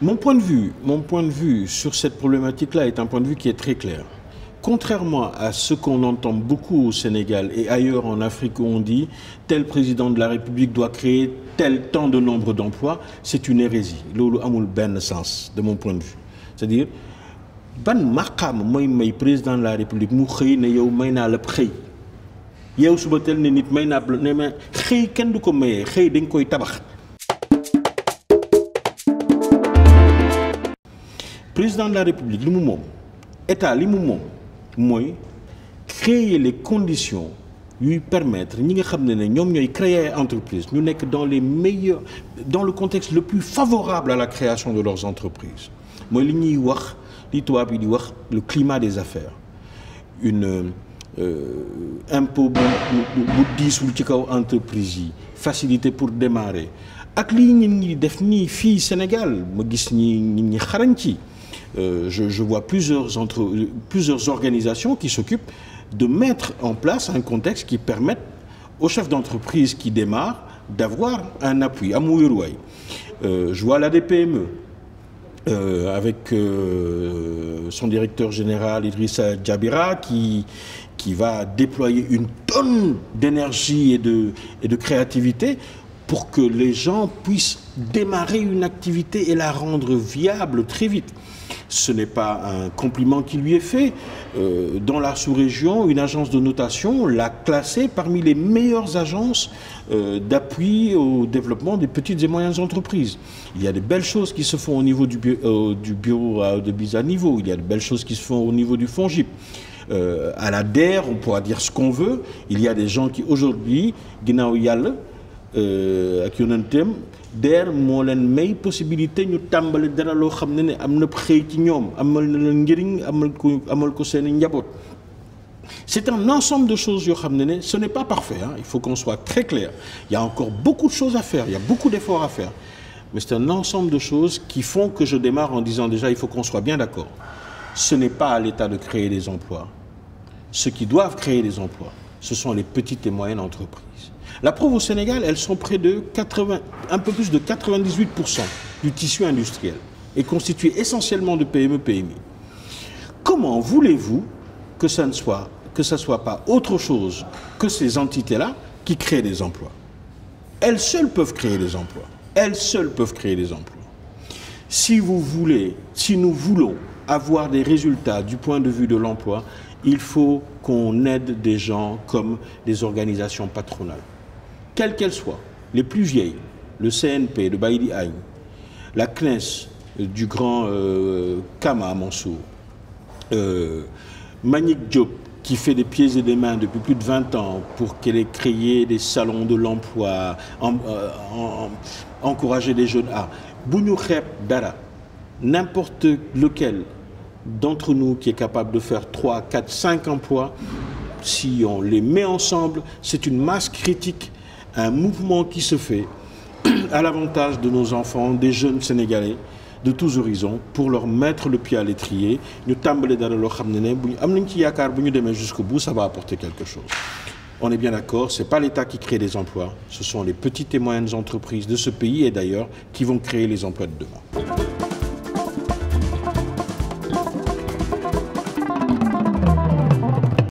Mon point de vue sur cette problématique-là est un point de vue qui est très clair. Contrairement à ce qu'on entend beaucoup au Sénégal et ailleurs en Afrique où on dit tel président de la République doit créer tel tant de nombre d'emplois, c'est une hérésie. Lolu amul ben sens de mon point de vue. C'est-à-dire ban maqam moy may président de la République mu xey ne yow may na la xey. Yow suba tel ne nit may na ne ma xey kenn du ko maye xey dañ koy tabax. Président de la République li mu mom état li mu mom moy créer les conditions lui permettre ñi nga xamné né ñom ñoy créer entreprise ñu nek dans le contexte le plus favorable à la création de leurs entreprises moy li ñuy wax li tubaab yi di wax le climat des affaires impôt bu diisul ci kaw entreprise yi facilité pour démarrer ak li ñi def ni fi Sénégal ma gis ñi xarañ ci. Je vois plusieurs organisations qui s'occupent de mettre en place un contexte qui permette aux chefs d'entreprise qui démarrent d'avoir un appui. Je vois la DPME avec son directeur général Idrissa Djabira qui va déployer une tonne d'énergie et de créativité pour que les gens puissent démarrer une activité et la rendre viable très vite. Ce n'est pas un compliment qui lui est fait. Dans la sous-région, une agence de notation l'a classé parmi les meilleures agences d'appui au développement des petites et moyennes entreprises. Il y a de belles choses qui se font au niveau du bureau de mise à niveau. Il y a de belles choses qui se font au niveau du FONGIP. À la DER, on pourra dire ce qu'on veut. Il y a des gens qui aujourd'hui, ginaaw yalla ak yonentem DER moo leen may possibilité ñu tàmbali dara loo xam ne am na xëy ci ñoom amal na leen njëriñ amal ko seen njaboot. C'est un ensemble de choses yoo xam ne ce n'est pas parfait, hein. Il faut qu'on soit très clair. Il y a encore beaucoup de choses à faire, il y a beaucoup d'efforts à faire. Mais c'est un ensemble de choses qui font que je démarre en disant déjà il faut qu'on soit bien d'accord. Ce n'est pas à l'État de créer des emplois. Ceux qui doivent créer des emplois, ce sont les petites et moyennes entreprises. La preuve au Sénégal, elles sont près de un peu plus de 98% du tissu industriel et constitué essentiellement de PME, PMI. Comment voulez-vous que ça ne soit pas autre chose que ces entités-là qui créent des emplois? Elles seules peuvent créer des emplois. Elles seules peuvent créer des emplois. Si nous voulons avoir des résultats du point de vue de l'emploi, il faut qu'on aide des gens comme des organisations patronales. Quelles qu'elles soient, les plus vieilles, le CNP de Baïdi Aïn, la CNES du grand Kama Mansour, Manik Diop qui fait des pieds et des mains depuis plus de 20 ans pour qu'elle ait créé des salons de l'emploi, encourager les jeunes à Bougnou Khep Dara, n'importe lequel d'entre nous qui est capable de faire 3, 4, 5 emplois, si on les met ensemble, c'est une masse critique, un mouvement qui se fait à l'avantage de nos enfants, des jeunes Sénégalais de tous horizons, pour leur mettre le pied à l'étrier. Nous tàmbali dara loo xam ne bu ñu am nañ ci yaakaar bu ñu demee jusqu'au bout, ça va apporter quelque chose. On est bien d'accord, ce n'est pas l'État qui crée des emplois, ce sont les petites et moyennes entreprises de ce pays et d'ailleurs qui vont créer les emplois de demain.